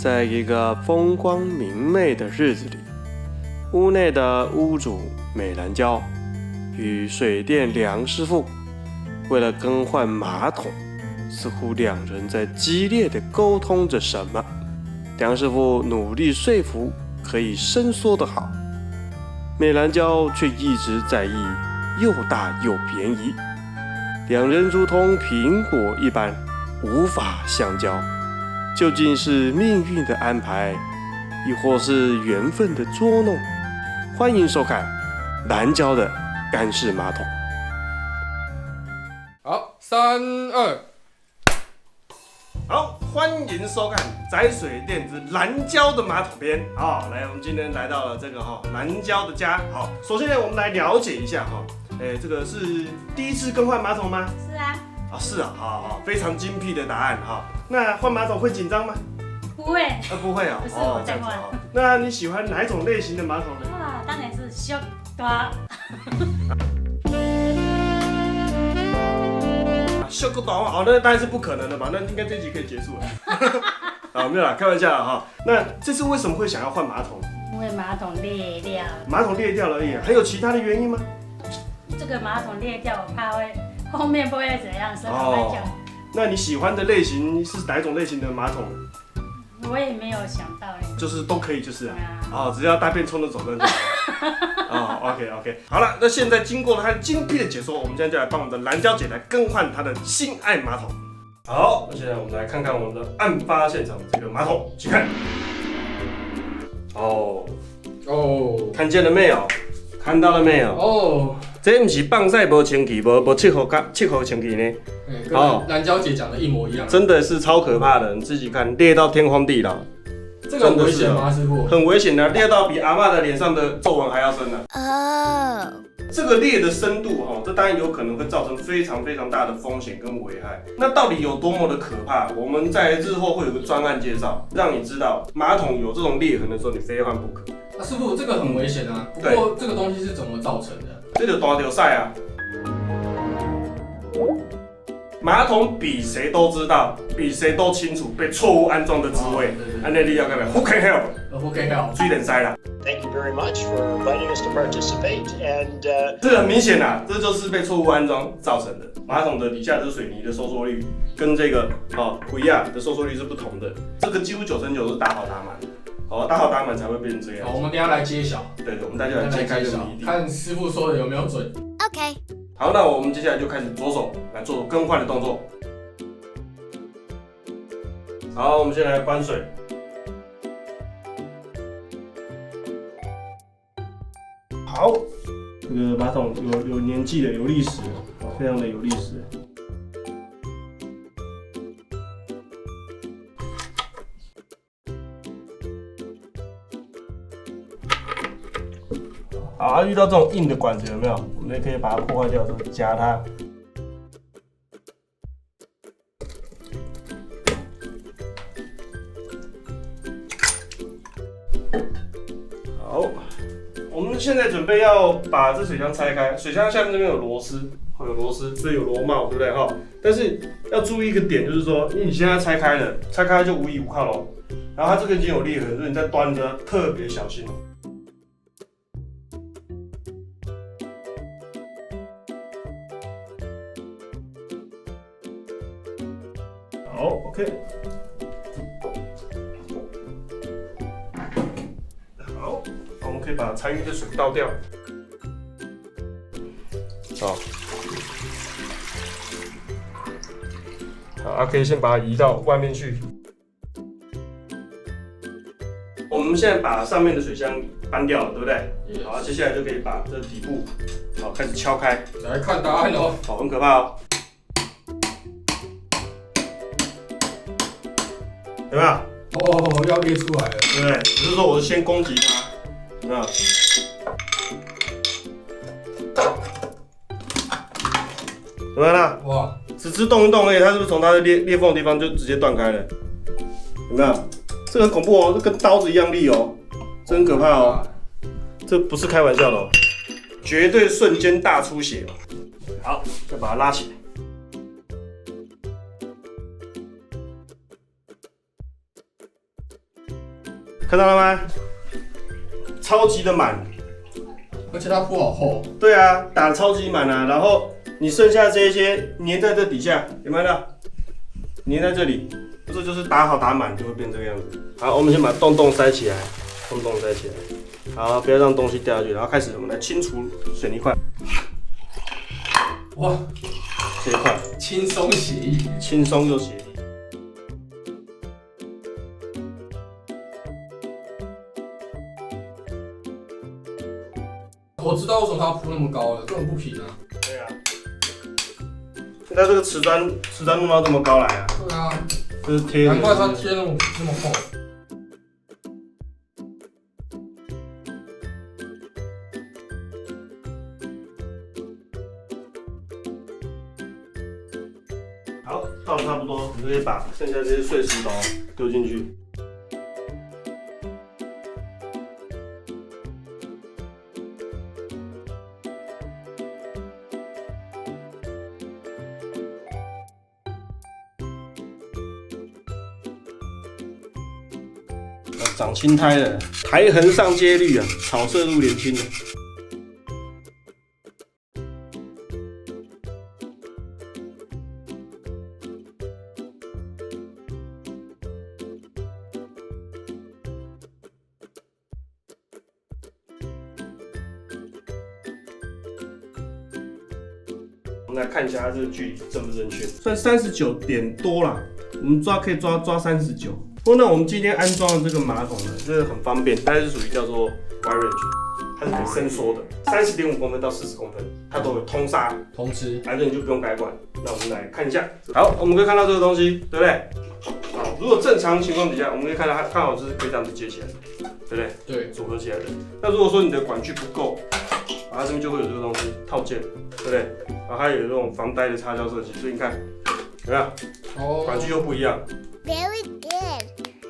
在一个风光明媚的日子里，屋内的屋主美兰娇与水电梁师傅为了更换马桶，似乎两人在激烈地沟通着什么。梁师傅努力说服可以伸缩的好，美兰娇却一直在意又大又便宜，两人如同苹果一般无法相交。究竟是命运的安排，亦或是缘分的捉弄？欢迎收看蓝胶的干式马桶。好，3、2，好，欢迎收看宅水电之蓝胶的马桶篇。好，来，我们今天来到了这个蓝胶的家。好，首先呢，我们来了解一下这个是第一次更换马桶吗？是啊。是啊，好，非常精辟的答案哈。那换马桶会紧张吗？不会。不会不是我在换。那你喜欢哪一种类型的马桶呢？哇，当然是小大。小个短袜，那当然是不可能的嘛。那应该这集可以结束了。没有啦，开玩笑啦哈。那这次为什么会想要换马桶？因为马桶裂掉。马桶裂掉了而已，还有其他的原因吗？这个马桶裂掉，我怕会后面不会怎样，所以我会讲。那你喜欢的类型是哪一种类型的马桶？我也没有想到就是都可以，就是只要大便冲得走就好。OK， 好了，那现在经过了他精辟的解说，我们现在就来帮我们的蓝娇姐来更换她的心爱马桶。好，那现在我们来看看我们的案发现场这个马桶，请看。看见了没有？看到了没有？这不是棒晒无清气，无切合清气呢？跟蓝娇姐讲的一模一样。真的是超可怕的，你自己看，裂到天荒地老。这个很危险吗，师傅？很危险的，裂到比阿嬷的脸上的皱纹还要深呢。这个裂的深度这当然有可能会造成非常非常大的风险跟危害。那到底有多么的可怕？我们在日后会有个专案介绍，让你知道马桶有这种裂痕的时候，你非换不可。师傅，这个很危险啊。不过这个东西是怎么造成的？这就大流晒啊！马桶比谁都知道，比谁都清楚被错误安装的滋味。安内利要干嘛 ？Who can help? Who can help? 水电塞啦。Thank you very much for inviting us to participate. And 这个很明显啦，这就是被错误安装造成的。马桶的底下这水泥的收缩率跟这个鬼亚的收缩率是不同的，这个几乎9成9是打好打满。打好打满才会变成这样。好，我们等一下来揭晓。对，我们大家来揭开这个谜底，看师傅说的有没有准。OK。好，那我们接下来就开始着手来做更换的动作。好，我们先来关水。好，这个马桶有年纪的，有历史，非常的有历史。好，遇到这种硬的管子有没有？我们也可以把它破坏掉，之后夹它。好，我们现在准备要把这水箱拆开，水箱下面这边有螺丝，有螺丝，所以有螺帽，对不对哈？但是要注意一个点，就是说，因为你现在拆开了，拆开就无依无靠咯。然后它这个已经有裂痕，所以你在端着特别小心。好 ，OK。好，我们可以把残余的水倒掉。好，可以先把它移到外面去。我们现在把上面的水箱搬掉了，对不对？好，接下来就可以把这底部开始敲开。来看答案哦。很可怕哦。有没有？要裂出来了，对不对？只是说我是先攻击它，有没有？怎么样啦？哇，只动一动而已，它是不是从它的裂缝的地方就直接断开了？有没有？这个很恐怖哦，这跟刀子一样利哦，真可怕哦。这不是开玩笑的哦，绝对瞬间大出血哦。好，再把它拉起来。看到了吗？超级的满，而且它铺好厚。对啊，打得超级满啊。然后你剩下这些粘在这底下，有没有看到？粘在这里，这就是打好打满就会变这个样子。好，我们先把洞塞起来，洞塞起来。好，不要让东西掉下去。然后开始我们来清除水泥块。哇，这一块轻松写意，轻松又协力。我知道为什么它铺那么高了，根本不平啊。对啊，现在这个瓷砖弄到这么高来啊？对啊，这是贴，难怪它贴那么厚。好，倒的差不多，你就可以把剩下这些碎石头丢进去。长青苔了，苔痕上阶绿啊，草色入帘青的。我们来看一下它这个距离正不正确，算39点多啦，我们可以抓39。不过呢，我们今天安装的这个马桶呢，这个很方便，它是属于叫做 wide range， 它是可以伸缩的，30.5公分到40公分，它都有通杀，通知，反正你就不用改管。那我们来看一下，好，我们可以看到这个东西，对不对？好，如果正常情况底下，我们可以看到它刚好就是可以这样子接起来，对不对？对，组合起来的。那如果说你的管距不够，它这边就会有这个东西套件，对不对？然后它有这种防呆的插销设计，所以你看，有没有？哦，管距又不一样。Very good。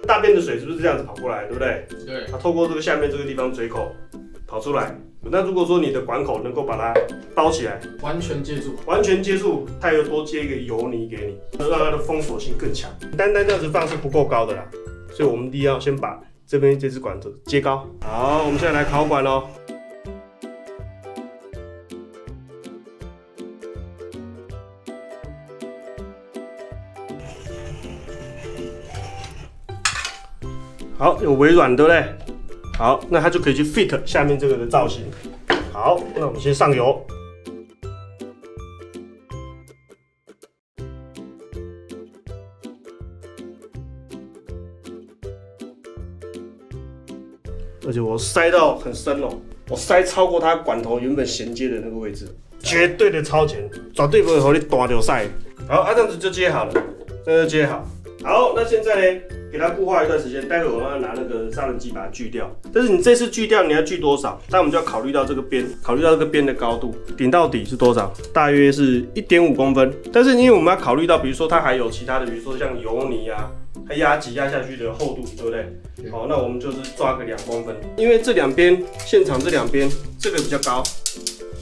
大便的水是不是这样子跑过来，对不对？对，它透过这个下面这个地方嘴口跑出来。那如果说你的管口能够把它包起来，完全接住，完全接住，它又多接一个油泥给你，让它的封锁性更强。单单这样子放是不够高的啦，所以我们一定要先把这边这支管子接高。好，我们现在来烤管咯。好，有微软，对不对？好，那它就可以去 fit 下面这个的造型。好，那我们先上油。而且我塞到很深哦，我塞超过它管头原本衔接的那个位置，绝对的超前，绝对不会和你断掉塞。好，这样子就接好了，这样就接好。好，那现在呢，给它固化一段时间，待会我要拿那个砂轮机把它锯掉。但是你这次锯掉，你要锯多少？那我们就要考虑到这个边，考虑到这个边的高度，顶到底是多少？大约是1.5公分。但是因为我们要考虑到，比如说它还有其他的，比如说像油泥啊，它挤压下去的厚度，对不对？好，那我们就是抓个2公分，因为这两边现场这两边这个比较高，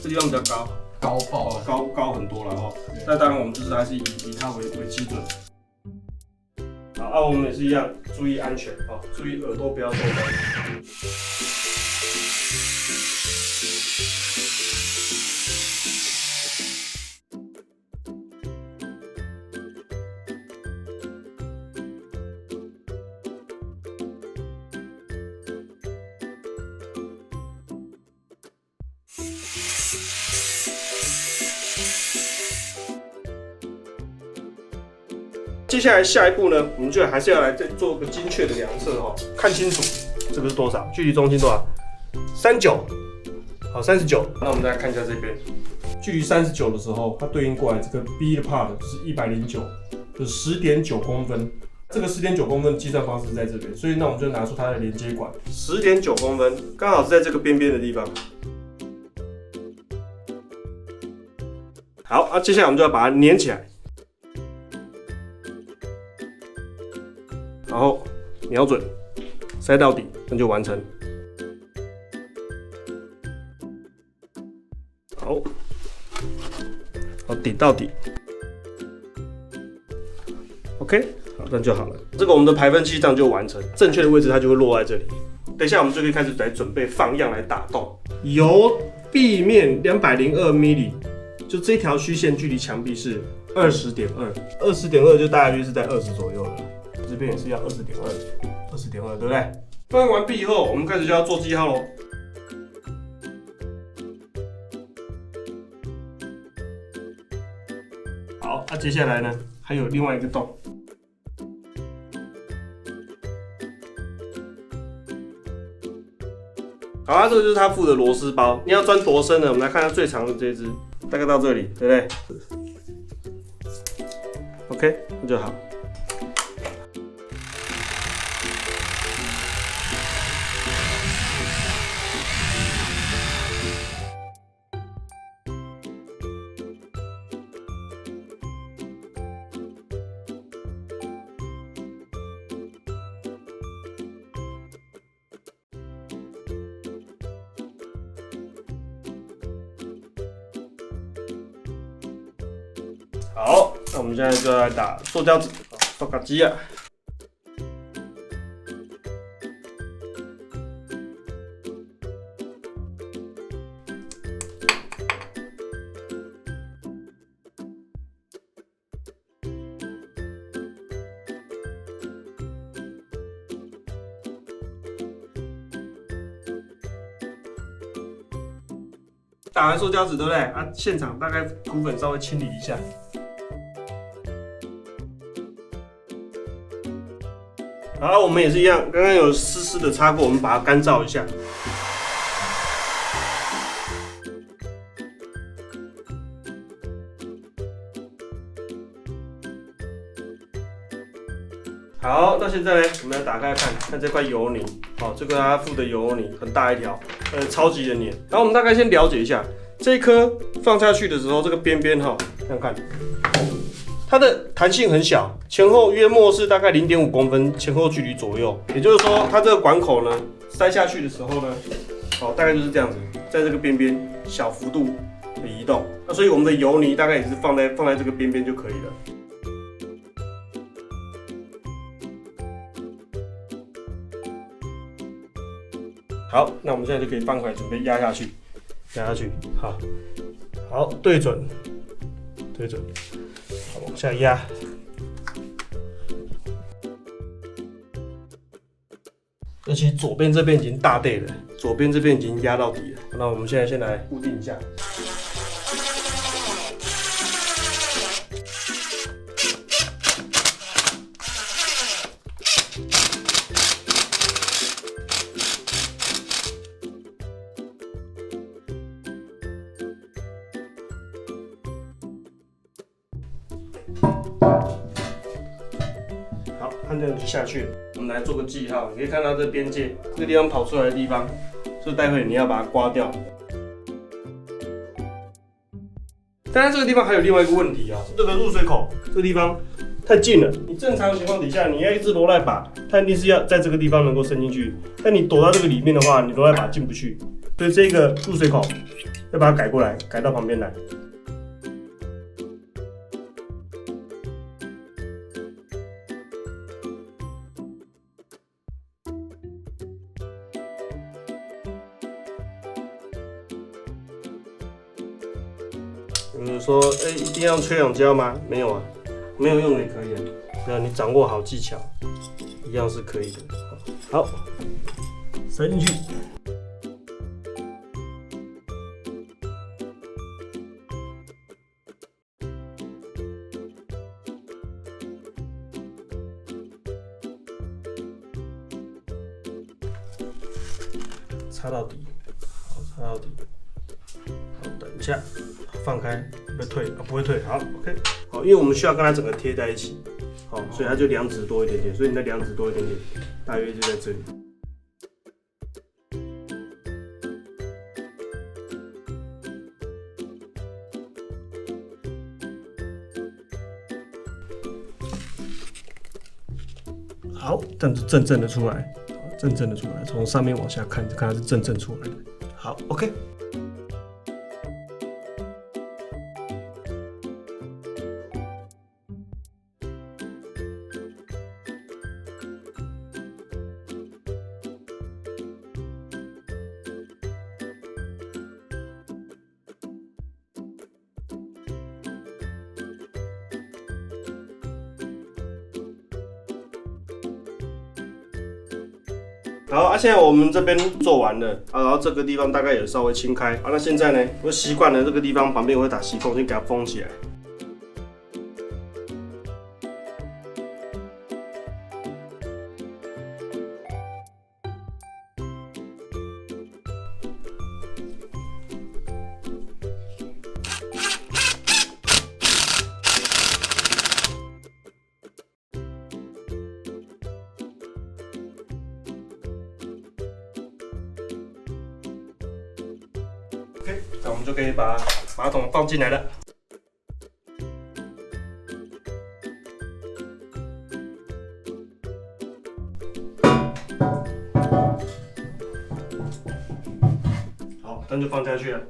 这地方比较高，高爆了，高很多了哦。那当然我们就是还是以它为基准。好，我们也是一样，注意安全哦，注意耳朵不要受伤。接下来下一步呢，我们就还是要来再做个精确的量测哈，看清楚这个是多少，距离中心多少？39，好，39。那我们再来看一下这边，距离39的时候，它对应过来这个 B 的 part 就是109，就是10.9公分。这个10.9公分计算方式在这边，所以那我们就拿出它的连接管，10.9公分，刚好是在这个边边的地方。好，接下来我们就要把它粘起来。然后瞄准，塞到底，那就完成。好，好顶到底。OK， 好，这样就好了。这个我们的排分器这样就完成，正确的位置它就会落在这里。等一下我们就可以开始来准备放样来打洞。由壁面202 mm， 就这条虚线距离墙壁是20.2，20.2就大约是在20左右了。这边也是要20.2，对不对？放完毕以后，我们开始就要做记号喽。好，那接下来呢，还有另外一个洞。好啊，这个就是它附的螺丝包。你要钻多深呢？我们来看它最长的这一只，大概到这里，对不对 ？OK， 那就好。好，那我们现在就来打塑胶纸，塑胶机啊。打完塑胶纸，对不对？啊，现场大概骨粉稍微清理一下。好，我们也是一样，刚刚有湿湿的擦过，我们把它干燥一下。好，那现在呢，我们来打开看看这块油泥。好，这个它附的油泥很大一条，超级的黏。然后我们大概先了解一下，这一颗放下去的时候，这个边边哈，看看。它的弹性很小，前后约莫是大概0.5公分前后距离左右。也就是说，它这个管口呢塞下去的时候呢，大概就是这样子，在这个边边小幅度的移动。那所以我们的油泥大概也是放在这个边边就可以了。好，那我们现在就可以放回来，准备压下去，好，对准。好，往下压。尤其左边这边已经大对了，左边这边已经压到底了。那我们现在先来固定一下。好，按这样就下去了。我们来做个记号，你可以看到这边界这个地方跑出来的地方，所以待会你要把它刮掉。当然，这个地方还有另外一个问题啊，这个入水口这个地方太近了。你正常情况底下，你要一支螺赖把，它一定是要在这个地方能够伸进去。但你躲到这个里面的话，你螺赖把进不去，所以这个入水口要把它改过来，改到旁边来。有人说，一定要吹氧胶吗？没有啊，没有用也可以啊，只要你掌握好技巧，一样是可以的。好，塞进去。插到底，好，插到底。好，等一下。放开，不会退啊，不会退。好 ，OK， 好，因为我们需要跟它整个贴在一起，好，所以它就2指多一点点，所以你的2指多一点点，大约就在这里。好，这样子正正的出来，正正的出来，从上面往下看，看它是正正出来的。好 ，OK。好现在我们这边做完了然后这个地方大概也稍微清开那现在呢，我习惯了这个地方旁边我会打锡扣，先给它封起来。OK， 那我们就可以把马桶放进来了。好，灯就放下去了。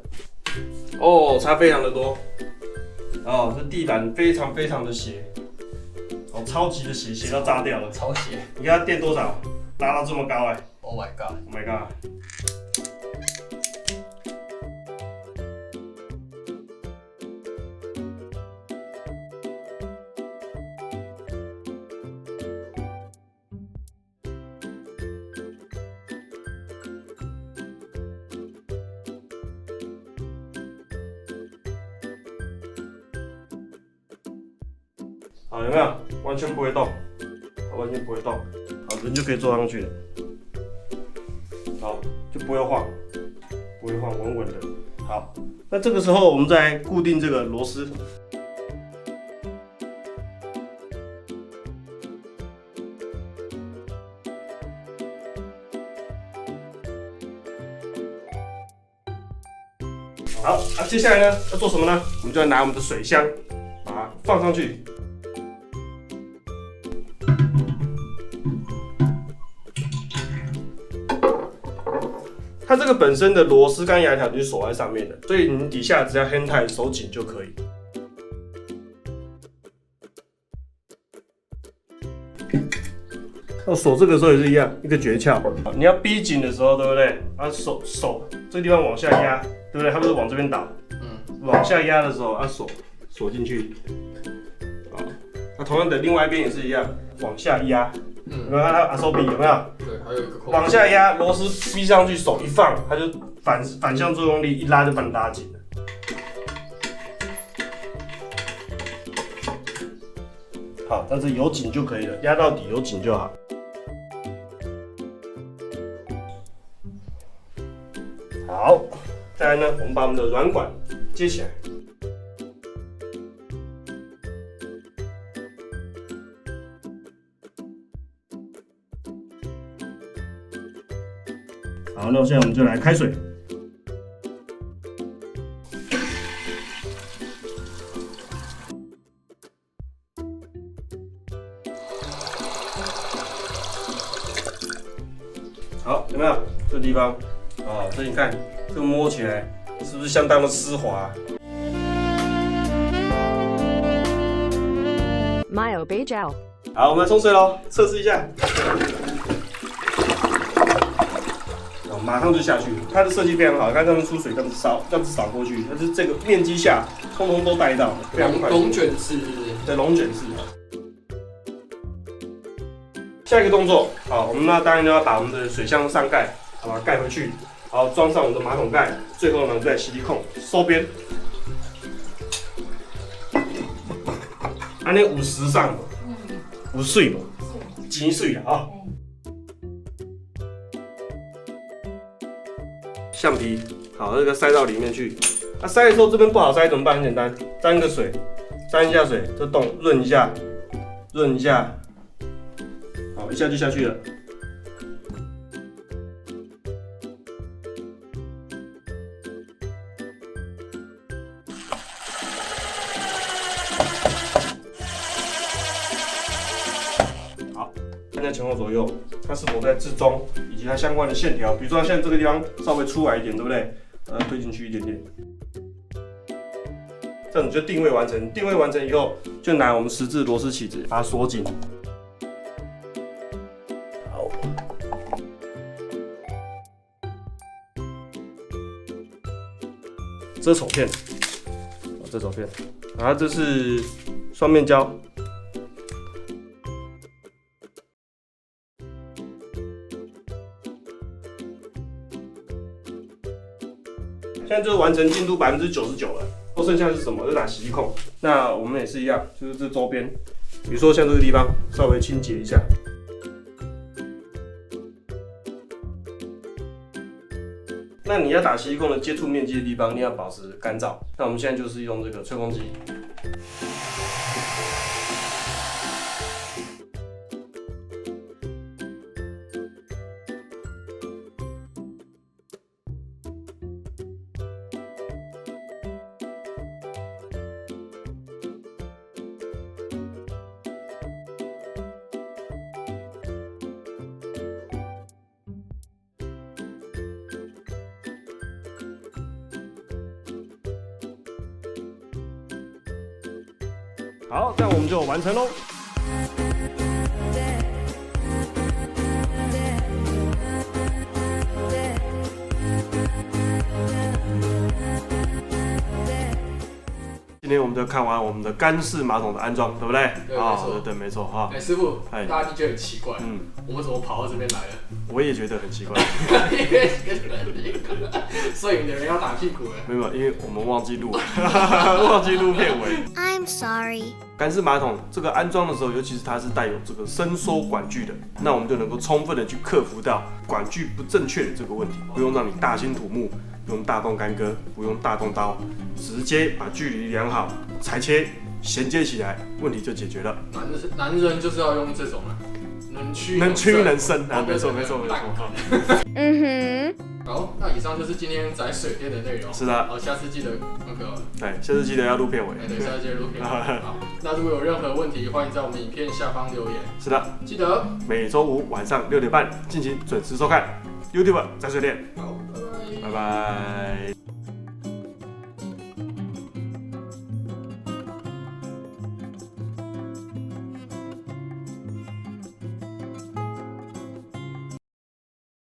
哦，差非常的多。哦，这地板非常的斜，哦，超级的斜，斜到炸掉了。超斜。你看它垫多少？拉到这么高！Oh my god！ Oh my god！好，有没有？完全不会动，完全不会动。好，人就可以坐上去了。好，就不会晃，不会晃，稳稳的。好，那这个时候我们再固定这个螺丝。好，接下来呢要做什么呢？我们就要拿我们的水箱把它放上去。它这个本身的螺丝跟牙条就是锁在上面的，所以你底下只要 hand tight 手紧就可以。锁这个时候也是一样，一个诀窍。你要逼紧的时候，对不对？手这个地方往下压，对不对？它不是往这边倒，往下压的时候，锁进去。那同样的，另外一边也是一样，往下压。有没有看到阿手比有没有？对，还有一个扣。往下压，螺丝逼上去，手一放，它就反向作用力一拉就把你拉紧了。好，但是有紧就可以了，压到底有紧就好。好，再来呢，我们把我们的软管接起来。好，那现在我们就来开水。好，有没有这个地方？这你看，这个摸起来是不是相当的丝滑？Mayo Bay Gel。好，我们来冲水喽，测试一下。马上就下去，它的设计非常好，看这样出水，这样子扫过去，它是这个面积下，通通都带到，非常快速。龙卷式是不是？对，龙卷式。下一个动作，好，我们那当然就要把我们的水箱上盖，好吧，盖回去，好，装上我们的马桶盖，最后呢再吸力控收边，安尼有时尚无？有水无？钱水啦啊！橡皮，好，这个塞到里面去。塞的时候这边不好塞怎么办？很简单，沾个水，沾一下水，这洞润一下，润一下，好，一下就下去了。好，看一下前后左右，它是否在置中，以及它相关的线条，比如说像这个地方稍微出来一点，对不对？推进去一点点，这样你就定位完成。定位完成以后，就拿我们十字螺丝起子把它锁紧。好，遮丑片，遮丑片，然后这是双面胶。现在就是完成进度99%了，都剩下是什么？就打洗衣孔。那我们也是一样，就是这周边，比如说像这个地方，稍微清洁一下。那你要打洗衣孔的接触面积的地方，你要保持干燥。那我们现在就是用这个吹风机。好，这样我们就完成喽。今天我们就看完我们的干式马桶的安装，对不对？对，没错。对，没错哈。师傅，大家就觉得很奇怪，我们怎么跑到这边来了？我也觉得很奇怪。摄影的人要打屁股了。没有，因为我们忘记录，忘记录片尾。I'm sorry。干式马桶这个安装的时候，尤其是它是带有这个伸缩管距的，那我们就能够充分的去克服到管距不正确的这个问题，不用让你大兴土木，不用大动干戈，不用大动刀，直接把距离量好，裁切衔接起来，问题就解决了。男人就是要用这种啊，能屈能伸啊，没错。好，那以上就是今天宅水电的内容。是的。好，下次记得那个。对，下次记得要录片尾。对，下次记得录片尾。好，那如果有任何问题，欢迎在我们影片下方留言。是的，记得每周五晚上6点半进行准时收看 YouTube 宅水电。好，拜拜。拜拜。